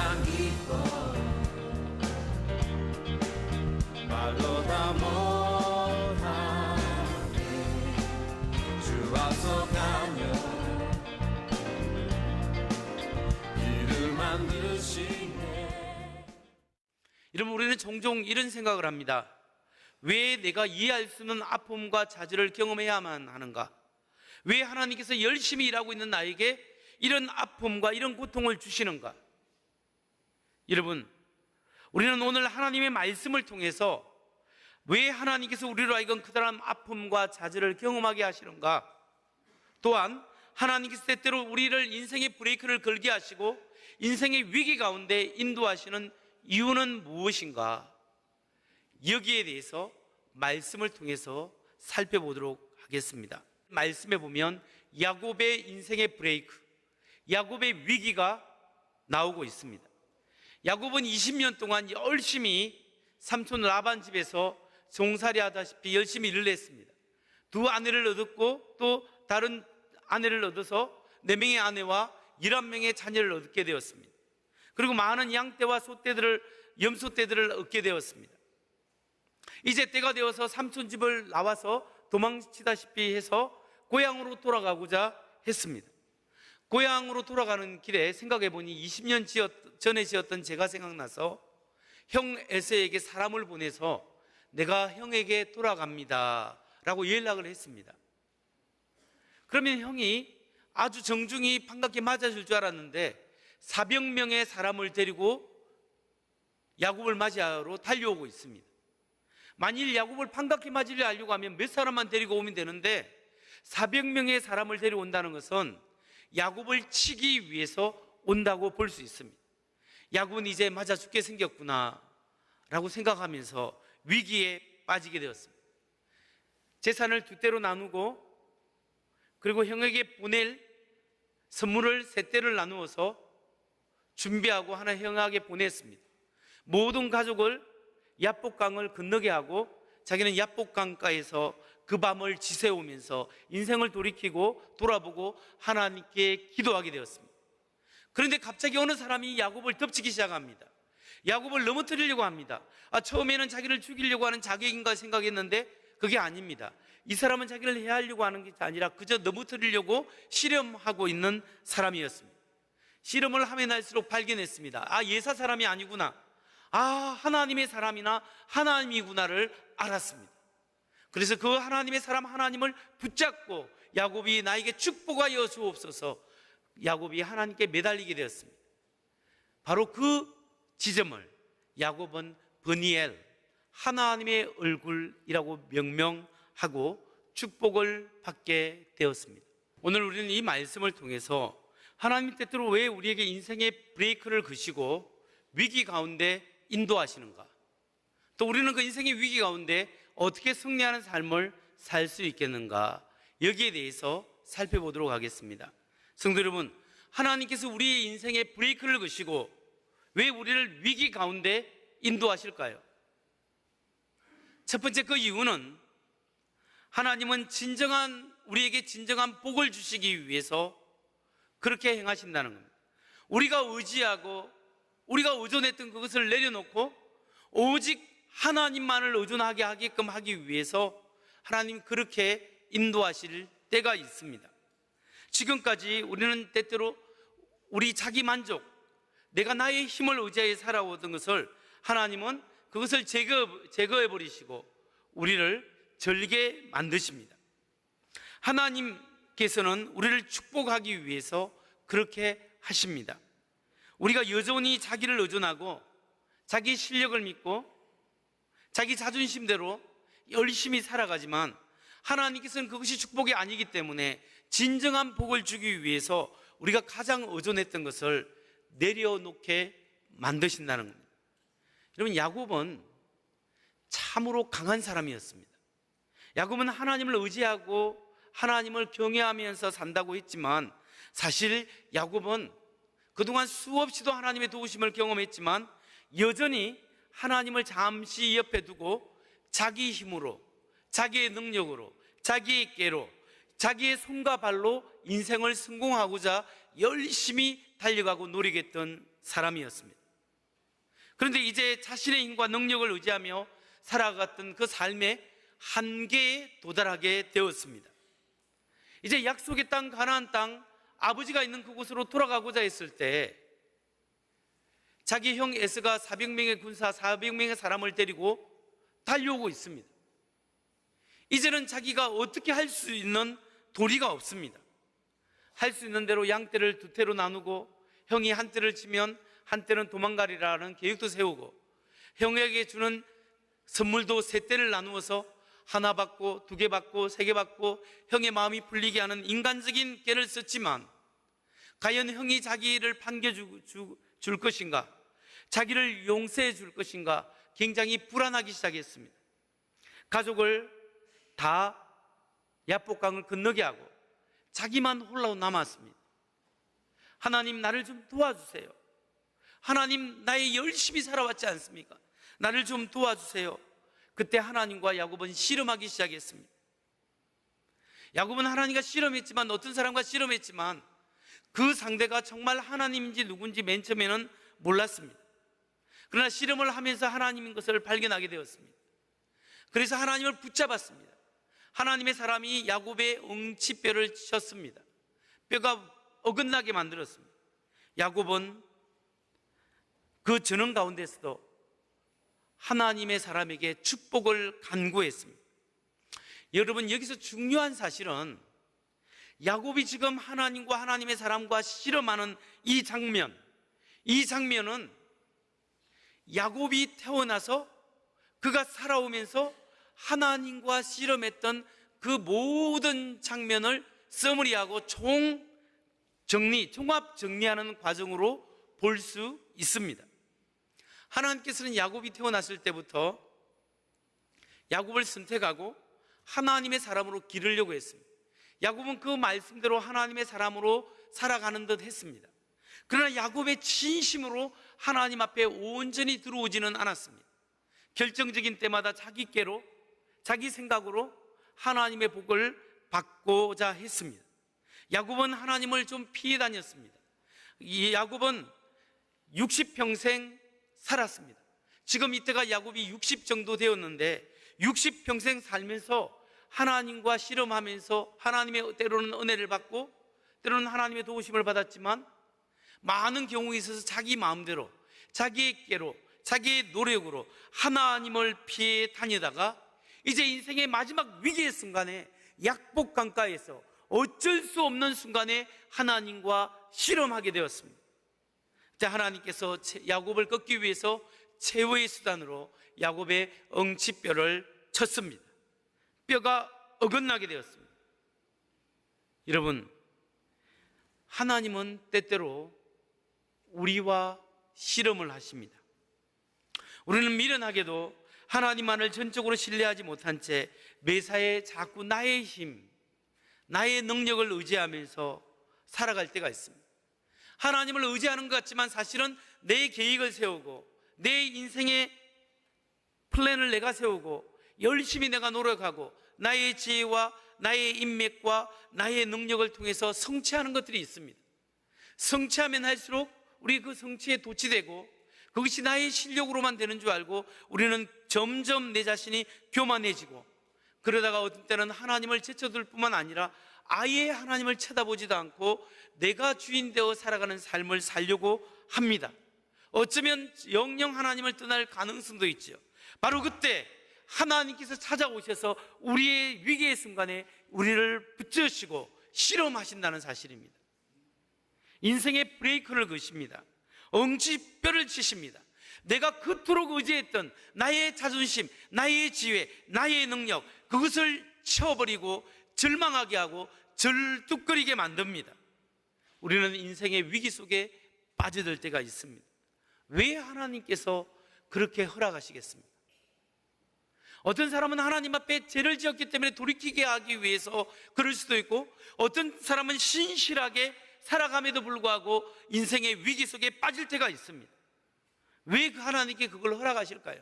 참 기뻐 말로 다 못하네 주 앞서 가며 길을 만드시네. 여러분, 우리는 종종 이런 생각을 합니다. 왜 내가 이해할 수 없는 아픔과 좌절을 경험해야만 하는가? 왜 하나님께서 열심히 일하고 있는 나에게 이런 아픔과 이런 고통을 주시는가? 여러분, 우리는 오늘 하나님의 말씀을 통해서 왜 하나님께서 우리로 하여금 그다란 아픔과 좌절을 경험하게 하시는가? 또한 하나님께서 때때로 우리를 인생의 브레이크를 걸게 하시고 인생의 위기 가운데 인도하시는 이유는 무엇인가? 여기에 대해서 말씀을 통해서 살펴보도록 하겠습니다. 말씀에 보면 야곱의 인생의 브레이크, 야곱의 위기가 나오고 있습니다. 야곱은 20년 동안 열심히 삼촌 라반 집에서 종살이 하다시피 열심히 일을 했습니다. 두 아내를 얻었고 또 다른 아내를 얻어서 4명의 아내와 11명의 자녀를 얻게 되었습니다. 그리고 많은 양떼와 소떼들을, 염소떼들을 얻게 되었습니다. 이제 때가 되어서 삼촌 집을 나와서 도망치다시피 해서 고향으로 돌아가고자 했습니다. 고향으로 돌아가는 길에 생각해보니 20년 전에 지었던 제가 생각나서 형 에서에게 사람을 보내서 내가 형에게 돌아갑니다 라고 연락을 했습니다. 그러면 형이 아주 정중히 반갑게 맞아줄 줄 알았는데 400명의 사람을 데리고 야곱을 맞이하러 달려오고 있습니다. 만일 야곱을 반갑게 맞이를 하려고 하면 몇 사람만 데리고 오면 되는데 400명의 사람을 데려온다는 것은 야곱을 치기 위해서 온다고 볼 수 있습니다. 야곱은 이제 맞아 죽게 생겼구나 라고 생각하면서 위기에 빠지게 되었습니다. 재산을 2대로 나누고 그리고 형에게 보낼 선물을 3대를 나누어서 준비하고 하나 형에게 보냈습니다. 모든 가족을 야복강을 건너게 하고 자기는 야복강가에서 그 밤을 지새우면서 인생을 돌이키고 돌아보고 하나님께 기도하게 되었습니다. 그런데 갑자기 어느 사람이 야곱을 덮치기 시작합니다. 야곱을 넘어뜨리려고 합니다. 처음에는 자기를 죽이려고 하는 자객인가 생각했는데 그게 아닙니다. 이 사람은 자기를 해하려고 하는 게 아니라 그저 넘어뜨리려고 실험하고 있는 사람이었습니다. 실험을 하면 할수록 발견했습니다. 예사 사람이 아니구나, 하나님의 사람이나 하나님이구나를 알았습니다. 그래서 그 하나님의 사람 하나님을 붙잡고 야곱이 나에게 축복하여 주옵소서, 야곱이 하나님께 매달리게 되었습니다. 바로 그 지점을 야곱은 버니엘, 하나님의 얼굴이라고 명명하고 축복을 받게 되었습니다. 오늘 우리는 이 말씀을 통해서 하나님 때때로 왜 우리에게 인생의 브레이크를 거시고 위기 가운데 인도하시는가, 또 우리는 그 인생의 위기 가운데 어떻게 승리하는 삶을 살 수 있겠는가, 여기에 대해서 살펴보도록 하겠습니다. 성도 여러분, 하나님께서 우리의 인생에 브레이크를 거시고 왜 우리를 위기 가운데 인도하실까요? 첫 번째, 그 이유는 하나님은 우리에게 진정한 복을 주시기 위해서 그렇게 행하신다는 겁니다. 우리가 의지하고 우리가 의존했던 그것을 내려놓고 오직 하나님만을 의존하게 하게끔 하기 위해서 하나님 그렇게 인도하실 때가 있습니다. 지금까지 우리는 때때로 우리 자기 만족, 내가 나의 힘을 의지하여 살아오던 것을 하나님은 그것을 제거해 버리시고 우리를 절게 만드십니다. 하나님께서는 우리를 축복하기 위해서 그렇게 하십니다. 우리가 여전히 자기를 의존하고 자기 실력을 믿고 자기 자존심대로 열심히 살아가지만 하나님께서는 그것이 축복이 아니기 때문에 진정한 복을 주기 위해서 우리가 가장 의존했던 것을 내려놓게 만드신다는 겁니다. 여러분, 야곱은 참으로 강한 사람이었습니다. 야곱은 하나님을 의지하고 하나님을 경외하면서 산다고 했지만 사실 야곱은 그동안 수없이도 하나님의 도우심을 경험했지만 여전히 하나님을 잠시 옆에 두고 자기 힘으로, 자기의 능력으로, 자기의 깨로, 자기의 손과 발로 인생을 성공하고자 열심히 달려가고 노력했던 사람이었습니다. 그런데 이제 자신의 힘과 능력을 의지하며 살아갔던 그 삶의 한계에 도달하게 되었습니다. 이제 약속의 땅 가나안 땅 아버지가 있는 그곳으로 돌아가고자 했을 때 자기 형 에스가 400명의 군사 400명의 사람을 데리고 달려오고 있습니다. 이제는 자기가 어떻게 할 수 있는 도리가 없습니다. 할 수 있는 대로 양떼를 두 떼로 나누고 형이 한 떼를 치면 한 떼는 도망가리라는 계획도 세우고 형에게 주는 선물도 세 떼를 나누어서 하나 받고 두 개 받고 세 개 받고 형의 마음이 풀리게 하는 인간적인 깨를 썼지만 과연 형이 자기를 반겨줄 것인가, 자기를 용서해 줄 것인가 굉장히 불안하기 시작했습니다. 가족을 다 야복강을 건너게 하고 자기만 홀로 남았습니다. 하나님, 나를 좀 도와주세요. 하나님, 나의 열심히 살아왔지 않습니까? 나를 좀 도와주세요. 그때 하나님과 야곱은 씨름하기 시작했습니다. 야곱은 하나님과 씨름했지만, 어떤 사람과 씨름했지만 그 상대가 정말 하나님인지 누군지 맨 처음에는 몰랐습니다. 그러나 씨름을 하면서 하나님인 것을 발견하게 되었습니다. 그래서 하나님을 붙잡았습니다. 하나님의 사람이 야곱의 엉치뼈를 쳤습니다. 뼈가 어긋나게 만들었습니다. 야곱은 그 전원 가운데서도 하나님의 사람에게 축복을 간구했습니다. 여러분, 여기서 중요한 사실은 야곱이 지금 하나님과 하나님의 사람과 씨름하는 이 장면은 야곱이 태어나서 그가 살아오면서 하나님과 씨름했던 그 모든 장면을 서머리하고 종합 정리하는 과정으로 볼 수 있습니다. 하나님께서는 야곱이 태어났을 때부터 야곱을 선택하고 하나님의 사람으로 기르려고 했습니다. 야곱은 그 말씀대로 하나님의 사람으로 살아가는 듯 했습니다. 그러나 야곱의 진심으로 하나님 앞에 온전히 들어오지는 않았습니다. 결정적인 때마다 자기께로, 자기 생각으로 하나님의 복을 받고자 했습니다. 야곱은 하나님을 좀 피해 다녔습니다. 이 야곱은 60평생 살았습니다. 지금 이때가 야곱이 60 정도 되었는데 60평생 살면서 하나님과 씨름하면서 하나님의 때로는 은혜를 받고 때로는 하나님의 도우심을 받았지만 많은 경우에 있어서 자기 마음대로, 자기의 깨로, 자기의 노력으로 하나님을 피해 다니다가 이제 인생의 마지막 위기의 순간에 약복강가에서 어쩔 수 없는 순간에 하나님과 씨름하게 되었습니다. 그때 하나님께서 야곱을 꺾기 위해서 최후의 수단으로 야곱의 엉치뼈를 쳤습니다. 뼈가 어긋나게 되었습니다. 여러분, 하나님은 때때로 우리와 씨름을 하십니다. 우리는 미련하게도 하나님만을 전적으로 신뢰하지 못한 채 매사에 자꾸 나의 힘, 나의 능력을 의지하면서 살아갈 때가 있습니다. 하나님을 의지하는 것 같지만 사실은 내 계획을 세우고 내 인생의 플랜을 내가 세우고 열심히 내가 노력하고 나의 지혜와 나의 인맥과 나의 능력을 통해서 성취하는 것들이 있습니다. 성취하면 할수록 우리 그 성취에 도취되고 그것이 나의 실력으로만 되는 줄 알고 우리는 점점 내 자신이 교만해지고 그러다가 어떤 때는 하나님을 제쳐둘 뿐만 아니라 아예 하나님을 쳐다보지도 않고 내가 주인 되어 살아가는 삶을 살려고 합니다. 어쩌면 영영 하나님을 떠날 가능성도 있죠. 바로 그때 하나님께서 찾아오셔서 우리의 위기의 순간에 우리를 붙드시고 실험하신다는 사실입니다. 인생의 브레이크를 거십니다. 엉치뼈를 치십니다. 내가 그토록 의지했던 나의 자존심, 나의 지혜, 나의 능력, 그것을 치워버리고 절망하게 하고 절뚝거리게 만듭니다. 우리는 인생의 위기 속에 빠져들 때가 있습니다. 왜 하나님께서 그렇게 허락하시겠습니까? 어떤 사람은 하나님 앞에 죄를 지었기 때문에 돌이키게 하기 위해서 그럴 수도 있고, 어떤 사람은 신실하게 살아감에도 불구하고 인생의 위기 속에 빠질 때가 있습니다. 왜 하나님께 그걸 허락하실까요?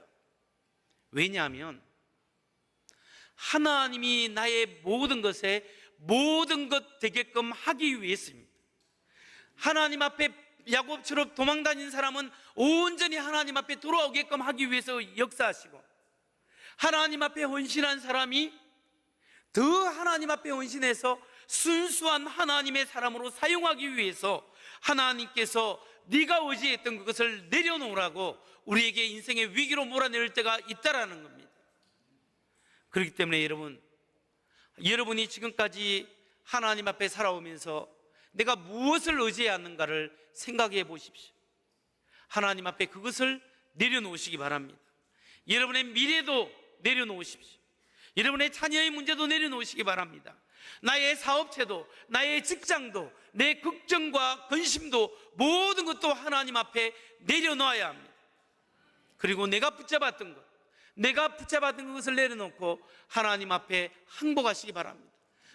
왜냐하면 하나님이 나의 모든 것에 모든 것 되게끔 하기 위해서입니다. 하나님 앞에 야곱처럼 도망다닌 사람은 온전히 하나님 앞에 돌아오게끔 하기 위해서 역사하시고, 하나님 앞에 헌신한 사람이 더 하나님 앞에 헌신해서 순수한 하나님의 사람으로 사용하기 위해서 하나님께서 네가 의지했던 그것을 내려놓으라고 우리에게 인생의 위기로 몰아낼 때가 있다라는 겁니다. 그렇기 때문에 여러분이 지금까지 하나님 앞에 살아오면서 내가 무엇을 의지해야 하는가를 생각해 보십시오. 하나님 앞에 그것을 내려놓으시기 바랍니다. 여러분의 미래도 내려놓으십시오. 여러분의 자녀의 문제도 내려놓으시기 바랍니다. 나의 사업체도, 나의 직장도, 내 걱정과 근심도, 모든 것도 하나님 앞에 내려놓아야 합니다. 그리고 내가 붙잡았던 것을 내려놓고 하나님 앞에 항복하시기 바랍니다.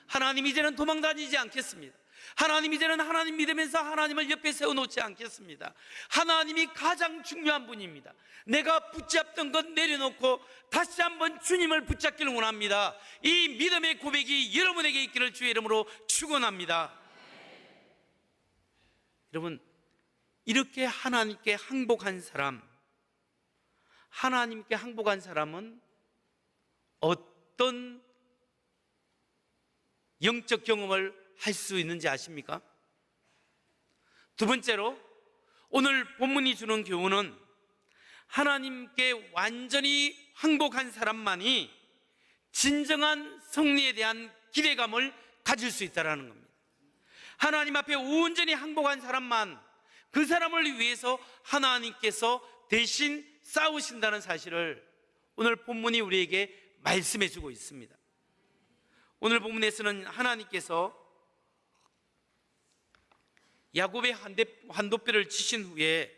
하나님, 이제는 도망다니지 않겠습니다. 하나님, 이제는 하나님 믿으면서 하나님을 옆에 세워놓지 않겠습니다. 하나님이 가장 중요한 분입니다. 내가 붙잡던 것 내려놓고 다시 한번 주님을 붙잡기를 원합니다. 이 믿음의 고백이 여러분에게 있기를 주의 이름으로 축원합니다. 여러분, 이렇게 하나님께 항복한 사람은 어떤 영적 경험을 할 수 있는지 아십니까? 두 번째로, 오늘 본문이 주는 교훈은 하나님께 완전히 항복한 사람만이 진정한 승리에 대한 기대감을 가질 수 있다는 겁니다. 하나님 앞에 온전히 항복한 사람만, 그 사람을 위해서 하나님께서 대신 싸우신다는 사실을 오늘 본문이 우리에게 말씀해 주고 있습니다. 오늘 본문에서는 하나님께서 야곱의 환도뼈를 치신 후에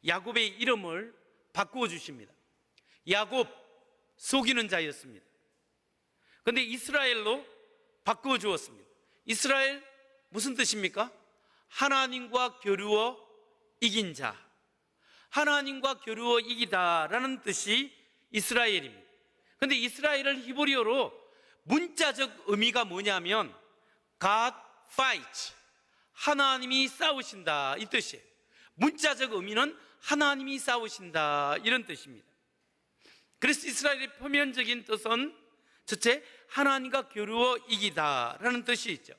야곱의 이름을 바꾸어 주십니다. 야곱, 속이는 자였습니다. 그런데 이스라엘로 바꾸어 주었습니다. 이스라엘 무슨 뜻입니까? 하나님과 겨루어 이긴 자, 하나님과 겨루어 이기다라는 뜻이 이스라엘입니다. 그런데 이스라엘을 히브리어로 문자적 의미가 뭐냐면 God fights, 하나님이 싸우신다, 이 뜻이에요. 문자적 의미는 하나님이 싸우신다, 이런 뜻입니다. 그래서 이스라엘의 표면적인 뜻은 첫째, 하나님과 겨루어 이기다라는 뜻이 있죠.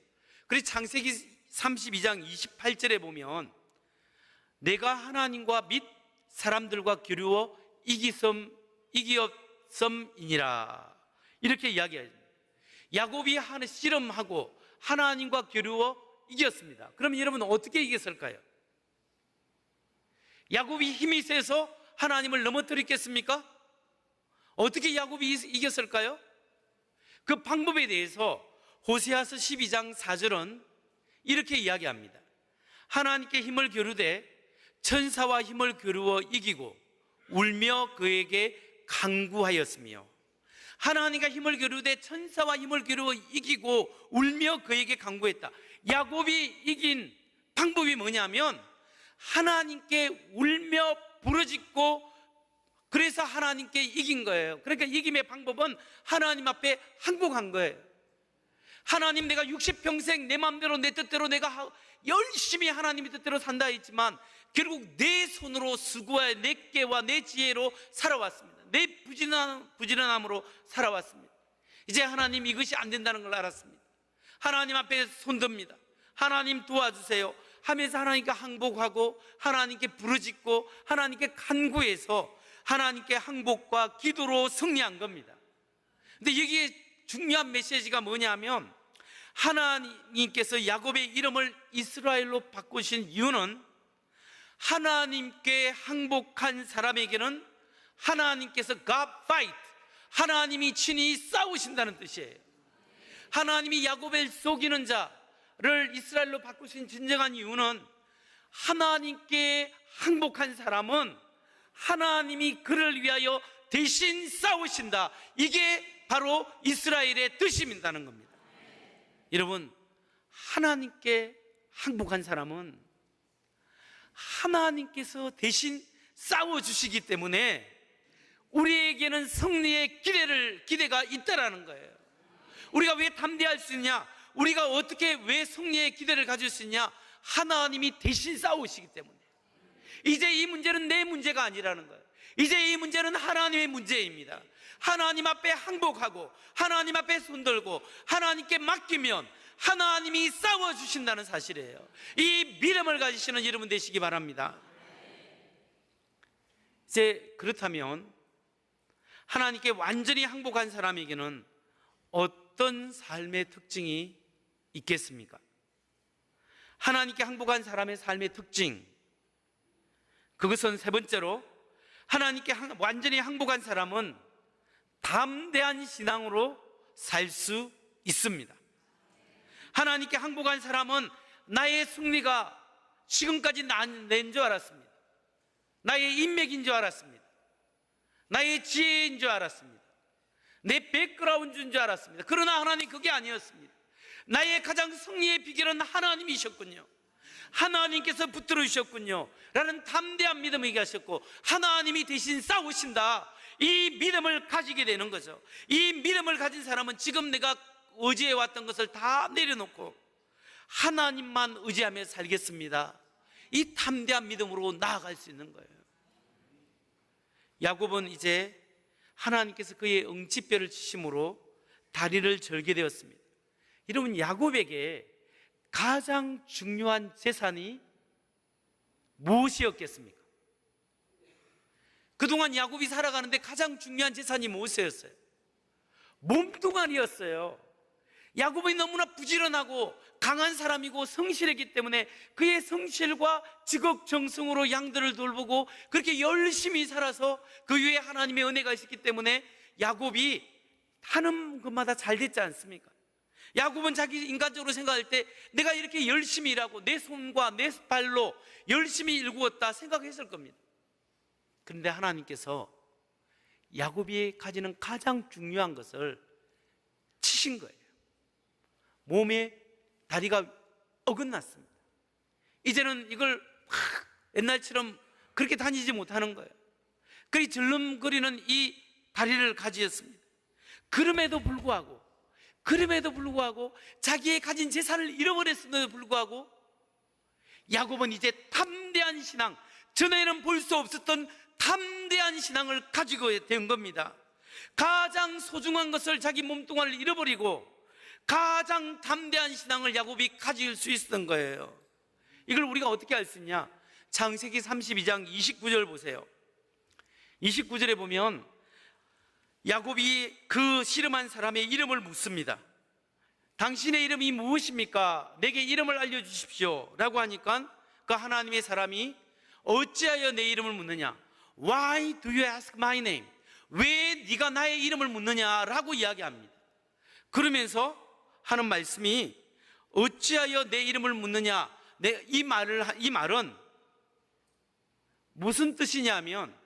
그래서 창세기 32장 28절에 보면 내가 하나님과 및 사람들과 겨루어 이기었음이니라, 이렇게 이야기합니다. 야곱이 씨름하고 하나님과 겨루어 이겼습니다. 그럼 여러분 어떻게 이겼을까요? 야곱이 힘이 세서 하나님을 넘어뜨렸겠습니까? 어떻게 야곱이 이겼을까요? 그 방법에 대해서 호세아서 12장 4절은 이렇게 이야기합니다. 하나님께 힘을 겨루되 천사와 힘을 겨루어 이기고 울며 그에게 강구하였으며, 하나님과 힘을 겨루되 천사와 힘을 겨루어 이기고 울며 그에게 강구했다. 야곱이 이긴 방법이 뭐냐면 하나님께 울며 부르짖고, 그래서 하나님께 이긴 거예요. 그러니까 이김의 방법은 하나님 앞에 항복한 거예요. 하나님, 내가 60평생 내 마음대로 내 뜻대로 내가 열심히 하나님의 뜻대로 산다 했지만 결국 내 손으로 수고와 내 깨와 내 지혜로 살아왔습니다. 내 부지런함으로 살아왔습니다. 이제 하나님, 이것이 안 된다는 걸 알았습니다. 하나님 앞에 손듭니다. 하나님 도와주세요 하면서 하나님께 항복하고 하나님께 부르짖고 하나님께 간구해서 하나님께 항복과 기도로 승리한 겁니다. 근데 여기에 중요한 메시지가 뭐냐면, 하나님께서 야곱의 이름을 이스라엘로 바꾸신 이유는 하나님께 항복한 사람에게는 하나님께서 God fight, 하나님이 친히 싸우신다는 뜻이에요. 하나님이 야곱을 속이는 자를 이스라엘로 바꾸신 진정한 이유는 하나님께 항복한 사람은 하나님이 그를 위하여 대신 싸우신다, 이게 바로 이스라엘의 뜻입니다는 겁니다. 여러분, 하나님께 항복한 사람은 하나님께서 대신 싸워주시기 때문에 우리에게는 승리의 기대가 있다라는 거예요. 우리가 왜 담대할 수 있냐? 우리가 어떻게 왜 승리의 기대를 가질 수 있냐? 하나님이 대신 싸우시기 때문에 이제 이 문제는 내 문제가 아니라는 거예요. 이제 이 문제는 하나님의 문제입니다. 하나님 앞에 항복하고 하나님 앞에 손들고 하나님께 맡기면 하나님이 싸워주신다는 사실이에요. 이 믿음을 가지시는 여러분 되시기 바랍니다. 이제 그렇다면 하나님께 완전히 항복한 사람에게는 어떤 삶의 특징이 있겠습니까? 하나님께 항복한 사람의 삶의 특징, 그것은 세 번째로 하나님께 완전히 항복한 사람은 담대한 신앙으로 살 수 있습니다. 하나님께 항복한 사람은 나의 승리가 지금까지 낸 줄 알았습니다. 나의 인맥인 줄 알았습니다. 나의 지혜인 줄 알았습니다. 내 백그라운드인 줄 알았습니다. 그러나 하나님 그게 아니었습니다. 나의 가장 승리의 비결은 하나님이셨군요. 하나님께서 붙들어 주셨군요 라는 담대한 믿음을 가졌고 하나님이 대신 싸우신다, 이 믿음을 가지게 되는 거죠. 이 믿음을 가진 사람은 지금 내가 의지해 왔던 것을 다 내려놓고 하나님만 의지하며 살겠습니다, 이 담대한 믿음으로 나아갈 수 있는 거예요. 야곱은 이제 하나님께서 그의 응치뼈를 치심으로 다리를 절게 되었습니다. 여러분, 야곱에게 가장 중요한 재산이 무엇이었겠습니까? 그동안 야곱이 살아가는데 가장 중요한 재산이 무엇이었어요? 몸뚱아리였어요. 야곱이 너무나 부지런하고 강한 사람이고 성실했기 때문에 그의 성실과 지극정성으로 양들을 돌보고 그렇게 열심히 살아서 그 위에 하나님의 은혜가 있었기 때문에 야곱이 하는 것마다 잘 됐지 않습니까? 야곱은 자기 인간적으로 생각할 때 내가 이렇게 열심히 일하고 내 손과 내 발로 열심히 일구었다 생각했을 겁니다. 그런데 하나님께서 야곱이 가지는 가장 중요한 것을 치신 거예요. 몸에 다리가 어긋났습니다. 이제는 이걸 옛날처럼 그렇게 다니지 못하는 거예요. 그리 절름거리는 이 다리를 가지었습니다. 그럼에도 불구하고 자기의 가진 재산을 잃어버렸음에도 불구하고 야곱은 이제 담대한 신앙, 전에는 볼 수 없었던 담대한 신앙을 가지고 된 겁니다. 가장 소중한 것을, 자기 몸뚱아리를 잃어버리고 가장 담대한 신앙을 야곱이 가질 수 있었던 거예요. 이걸 우리가 어떻게 알 수 있냐? 창세기 32장 29절 보세요. 29절에 보면 야곱이 그 씨름한 사람의 이름을 묻습니다. 당신의 이름이 무엇입니까? 내게 이름을 알려주십시오 라고 하니까 그 하나님의 사람이 어찌하여 내 이름을 묻느냐? Why do you ask my name? 왜 네가 나의 이름을 묻느냐? 라고 이야기합니다. 그러면서 하는 말씀이 어찌하여 내 이름을 묻느냐? 이 말은 무슨 뜻이냐면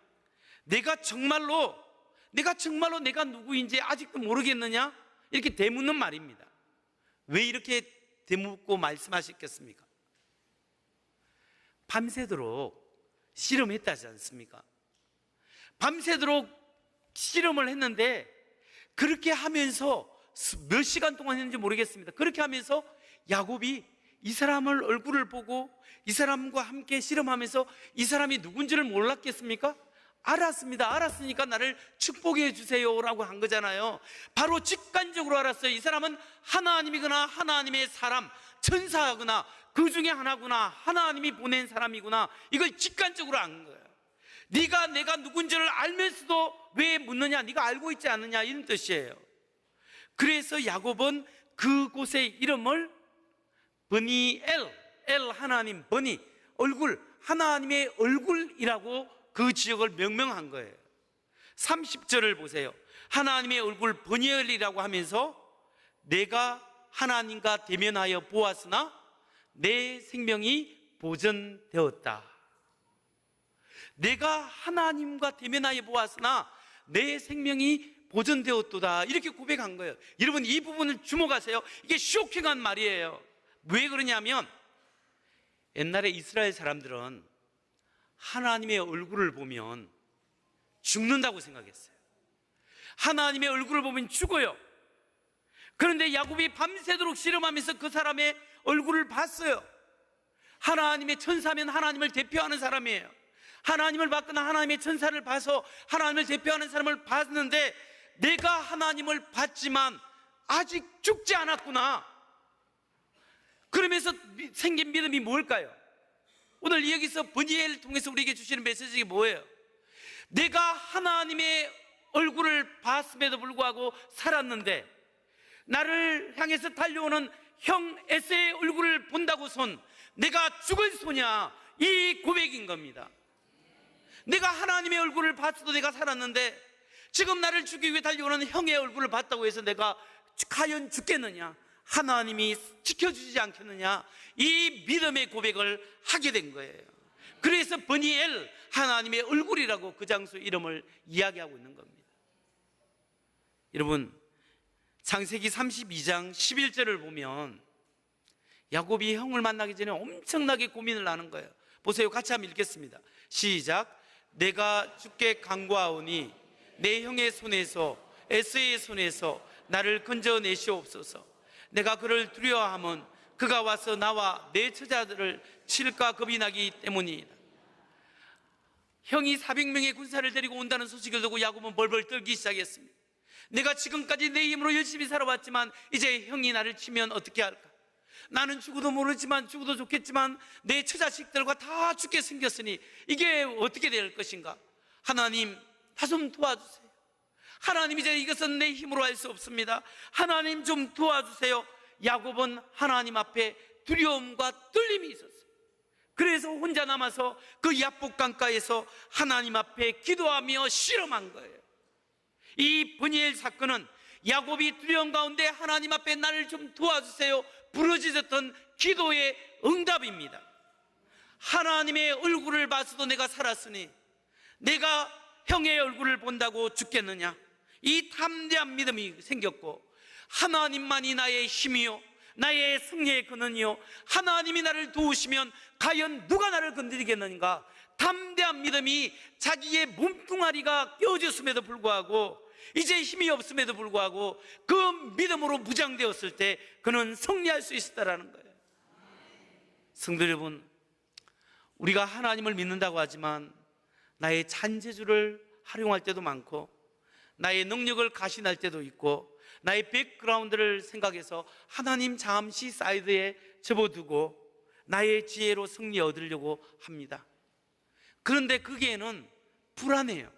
내가 정말로 내가 누구인지 아직도 모르겠느냐? 이렇게 되묻는 말입니다. 왜 이렇게 되묻고 말씀하셨겠습니까? 밤새도록 씨름했다지 않습니까? 밤새도록 씨름을 했는데 그렇게 하면서 몇 시간 동안 했는지 모르겠습니다. 그렇게 하면서 야곱이 이 사람을 얼굴을 보고 이 사람과 함께 씨름하면서 이 사람이 누군지를 몰랐겠습니까? 알았습니다. 알았으니까 나를 축복해 주세요 라고 한 거잖아요. 바로 직관적으로 알았어요. 이 사람은 하나님이구나, 하나님의 사람, 천사구나, 그 중에 하나구나, 하나님이 보낸 사람이구나, 이걸 직관적으로 안 거예요. 네가 내가 누군지를 알면서도 왜 묻느냐? 네가 알고 있지 않느냐? 이런 뜻이에요. 그래서 야곱은 그곳의 이름을 버니엘, 하나님, 버니, 얼굴, 하나님의 얼굴이라고 그 지역을 명명한 거예요. 30절을 보세요. 하나님의 얼굴 버니엘이라고 하면서 내가 하나님과 대면하여 보았으나 내 생명이 보존되었다. 내가 하나님과 대면하여 보았으나 내 생명이 보존되었도다, 이렇게 고백한 거예요. 여러분, 이 부분을 주목하세요. 이게 쇼킹한 말이에요. 왜 그러냐면 옛날에 이스라엘 사람들은 하나님의 얼굴을 보면 죽는다고 생각했어요. 하나님의 얼굴을 보면 죽어요. 그런데 야곱이 밤새도록 씨름하면서 그 사람의 얼굴을 봤어요. 하나님의 천사면 하나님을 대표하는 사람이에요. 하나님을 받거나 하나님의 천사를 봐서 하나님을 대표하는 사람을 봤는데, 내가 하나님을 봤지만 아직 죽지 않았구나. 그러면서 생긴 믿음이 뭘까요? 오늘 여기서 버니엘을 통해서 우리에게 주시는 메시지가 뭐예요? 내가 하나님의 얼굴을 봤음에도 불구하고 살았는데, 나를 향해서 달려오는 형 에서의 얼굴을 본다고 손, 내가 죽을 소냐, 이 고백인 겁니다. 내가 하나님의 얼굴을 봤어도 내가 살았는데, 지금 나를 죽이기 위해 달려오는 형의 얼굴을 봤다고 해서 내가 과연 죽겠느냐, 하나님이 지켜주지 않겠느냐, 이 믿음의 고백을 하게 된 거예요. 그래서 버니엘, 하나님의 얼굴이라고 그 장소 이름을 이야기하고 있는 겁니다. 여러분, 창세기 32장 11절을 보면 야곱이 형을 만나기 전에 엄청나게 고민을 하는 거예요. 보세요, 같이 한번 읽겠습니다. 시작. 내가 주께 간구하오니 내 형의 손에서, 에서의 손에서 나를 건져내시옵소서. 내가 그를 두려워하면 그가 와서 나와 내 처자들을 칠까 겁이 나기 때문이다. 형이 400명의 군사를 데리고 온다는 소식을 듣고 야곱은 벌벌 떨기 시작했습니다. 내가 지금까지 내 힘으로 열심히 살아왔지만 이제 형이 나를 치면 어떻게 할까? 나는 죽어도 모르지만, 죽어도 좋겠지만 내 처자식들과 다 죽게 생겼으니 이게 어떻게 될 것인가? 하나님, 다 좀 도와주세요. 하나님, 이제 이것은 내 힘으로 할 수 없습니다. 하나님 좀 도와주세요. 야곱은 하나님 앞에 두려움과 떨림이 있었어요. 그래서 혼자 남아서 그 야복 강가에서 하나님 앞에 기도하며 실험한 거예요. 이 버니엘 사건은 야곱이 두려움 가운데 하나님 앞에 나를 좀 도와주세요 부르짖었던 기도의 응답입니다. 하나님의 얼굴을 봐서도 내가 살았으니 내가 형의 얼굴을 본다고 죽겠느냐, 이 담대한 믿음이 생겼고, 하나님만이 나의 힘이요 나의 승리의 근원이요, 하나님이 나를 도우시면 과연 누가 나를 건드리겠는가, 담대한 믿음이 자기의 몸뚱아리가 깨어졌음에도 불구하고, 이제 힘이 없음에도 불구하고 그 믿음으로 무장되었을 때 그는 승리할 수 있었다라는 거예요. 성도 여러분, 우리가 하나님을 믿는다고 하지만 나의 잔재주를 활용할 때도 많고, 나의 능력을 가신할 때도 있고, 나의 백그라운드를 생각해서 하나님 잠시 사이드에 접어두고 나의 지혜로 승리 얻으려고 합니다. 그런데 거기에는 불안해요.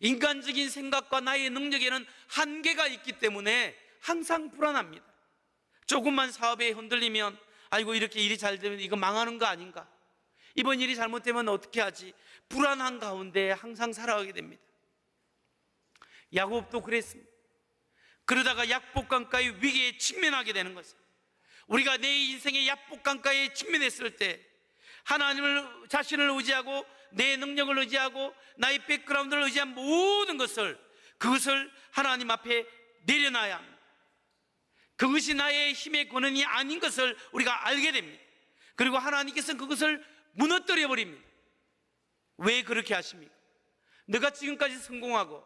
인간적인 생각과 나의 능력에는 한계가 있기 때문에 항상 불안합니다. 조금만 사업에 흔들리면 아이고, 이렇게 일이 잘 되면 이거 망하는 거 아닌가, 이번 일이 잘못되면 어떻게 하지, 불안한 가운데 항상 살아가게 됩니다. 야곱도 그랬습니다. 그러다가 약복강가의 위기에 직면하게 되는 것입니다. 우리가 내 인생의 약복강가에 직면했을 때 하나님을, 자신을 의지하고 내 능력을 의지하고 나의 백그라운드를 의지한 모든 것을, 그것을 하나님 앞에 내려놔야 합니다. 그것이 나의 힘의 근원이 아닌 것을 우리가 알게 됩니다. 그리고 하나님께서는 그것을 무너뜨려 버립니다. 왜 그렇게 하십니까? 내가 지금까지 성공하고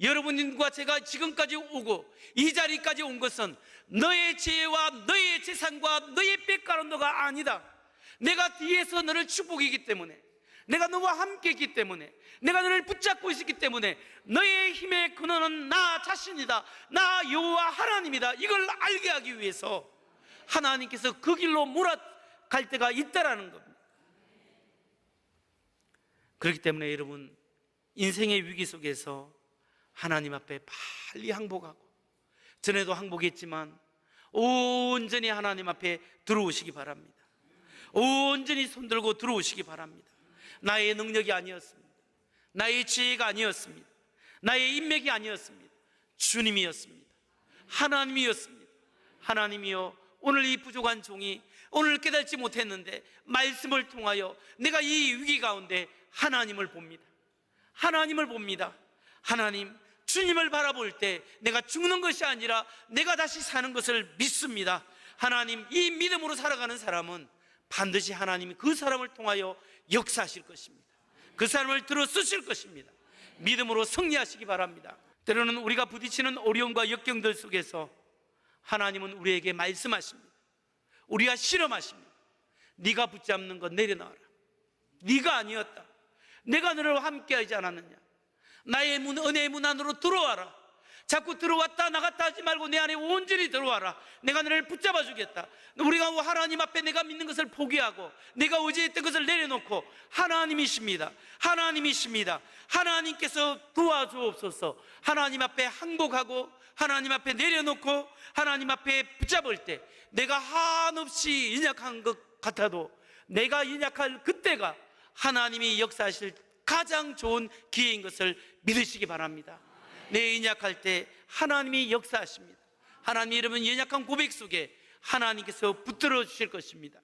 여러분과 제가 지금까지 오고 이 자리까지 온 것은 너의 지혜와 너의 재산과 너의 백그라운드가 아니다. 내가 뒤에서 너를 축복이기 때문에, 내가 너와 함께 있기 때문에, 내가 너를 붙잡고 있었기 때문에 너의 힘의 근원은 나 자신이다, 나 여호와 하나님이다. 이걸 알게 하기 위해서 하나님께서 그 길로 몰아갈 때가 있다라는 겁니다. 그렇기 때문에 여러분, 인생의 위기 속에서 하나님 앞에 빨리 항복하고, 전에도 항복했지만 온전히 하나님 앞에 들어오시기 바랍니다. 온전히 손들고 들어오시기 바랍니다. 나의 능력이 아니었습니다. 나의 지혜가 아니었습니다. 나의 인맥이 아니었습니다. 주님이었습니다. 하나님이었습니다. 하나님이여, 오늘 이 부족한 종이 오늘 깨닫지 못했는데 말씀을 통하여 내가 이 위기 가운데 하나님을 봅니다. 하나님을 봅니다. 하나님, 주님을 바라볼 때 내가 죽는 것이 아니라 내가 다시 사는 것을 믿습니다. 하나님, 이 믿음으로 살아가는 사람은 반드시 하나님이 그 사람을 통하여 역사하실 것입니다. 그 사람을 들어 쓰실 것입니다. 믿음으로 승리하시기 바랍니다. 때로는 우리가 부딪히는 어려움과 역경들 속에서 하나님은 우리에게 말씀하십니다. 우리와 실험하십니다. 네가 붙잡는 것 내려놔라. 네가 아니었다. 내가 너를 함께하지 않았느냐. 나의 은혜의 문 안으로 들어와라. 자꾸 들어왔다 나갔다 하지 말고 내 안에 온전히 들어와라. 내가 너를 붙잡아 주겠다. 우리가 하나님 앞에 내가 믿는 것을 포기하고 내가 의지했던 것을 내려놓고 하나님이십니다. 하나님이십니다. 하나님께서 도와주옵소서. 하나님 앞에 항복하고 하나님 앞에 내려놓고 하나님 앞에 붙잡을 때 내가 한없이 연약한 것 같아도 내가 연약할 그때가 하나님이 역사하실 가장 좋은 기회인 것을 믿으시기 바랍니다. 내 연약할 때 하나님이 역사하십니다. 하나님 여러분 연약한 고백 속에 하나님께서 붙들어 주실 것입니다.